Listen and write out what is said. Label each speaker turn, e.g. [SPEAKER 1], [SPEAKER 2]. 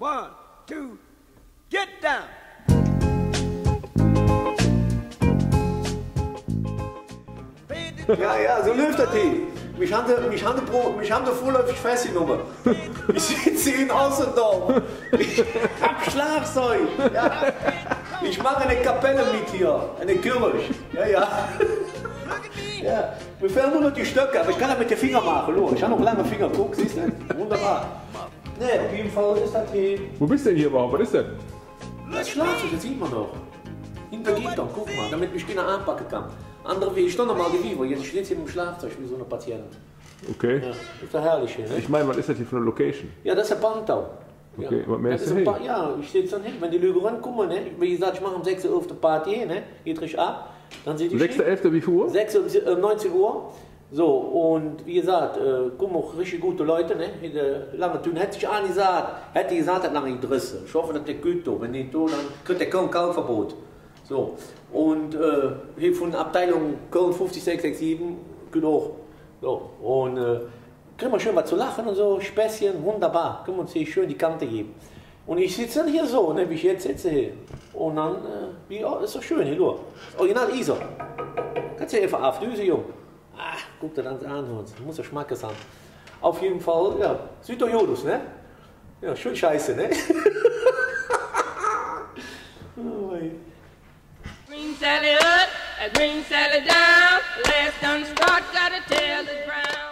[SPEAKER 1] 1, 2, get down!
[SPEAKER 2] Ja, so läuft das hier. Mich haben die vorläufig festgenommen. Ich sitze in Außendorf. Ich hab Schlagzeug. Ja. Ich mache eine Kapelle mit hier, eine Kirche. Ja. Ja. Mir fehlen nur noch die Stöcke, aber ich kann das mit den Fingern machen. Ich habe noch lange Finger, guck, siehst du? Wunderbar. Ne, auf jeden Fall ist das hier.
[SPEAKER 3] Wo bist du denn hier überhaupt? Was ist das?
[SPEAKER 2] Das Schlagzeug, das sieht man doch. Hinter Gitter, guck mal, damit mich keiner anpacken kann. Andere wie ich stand normal die Vivo, jetzt steht hier im Schlagzeug wie so eine Patientin.
[SPEAKER 3] Okay.
[SPEAKER 2] Ja, ist doch herrlich hier, ne?
[SPEAKER 3] Ich meine, was ist das hier für eine Location?
[SPEAKER 2] Ja, das ist der Bandau.
[SPEAKER 3] Okay,
[SPEAKER 2] ja.
[SPEAKER 3] was meinst du?
[SPEAKER 2] Ja, ich stehe jetzt dann hin, wenn die Lüge rankommen, ne? Wie gesagt, ich mache um 6 Uhr auf der Party, ne? Geht richtig ab. Dann seht ihr
[SPEAKER 3] 6.11. wie viel Uhr?
[SPEAKER 2] 19 Uhr. So, und wie gesagt, kommen auch richtig gute Leute, ne? In der lange Tun hätte ich angesagt, hätte gesagt, das lange Interesse. Ich hoffe, dass der gut tut. Wenn nicht tut, dann kriegt der kein Kaufverbot. So, und hier von Abteilung Köln 50667 geht auch. So, und kriegen wir schön was zu lachen und so, Späßchen, wunderbar. Können wir uns hier schön die Kante geben. Und ich sitze dann hier so, ne, wie ich jetzt sitze hier. Und dann, ist doch schön hier, du. Original ISO. Kannst du ja einfach auflösen, Jung. Ah, guck dir das an, muss ja Schmackes haben. Auf jeden Fall, ja, Südojodus, ne? Ja, schön scheiße, ne?
[SPEAKER 4] Green Sally up, green Sally down. Last done start, gotta tell the ground.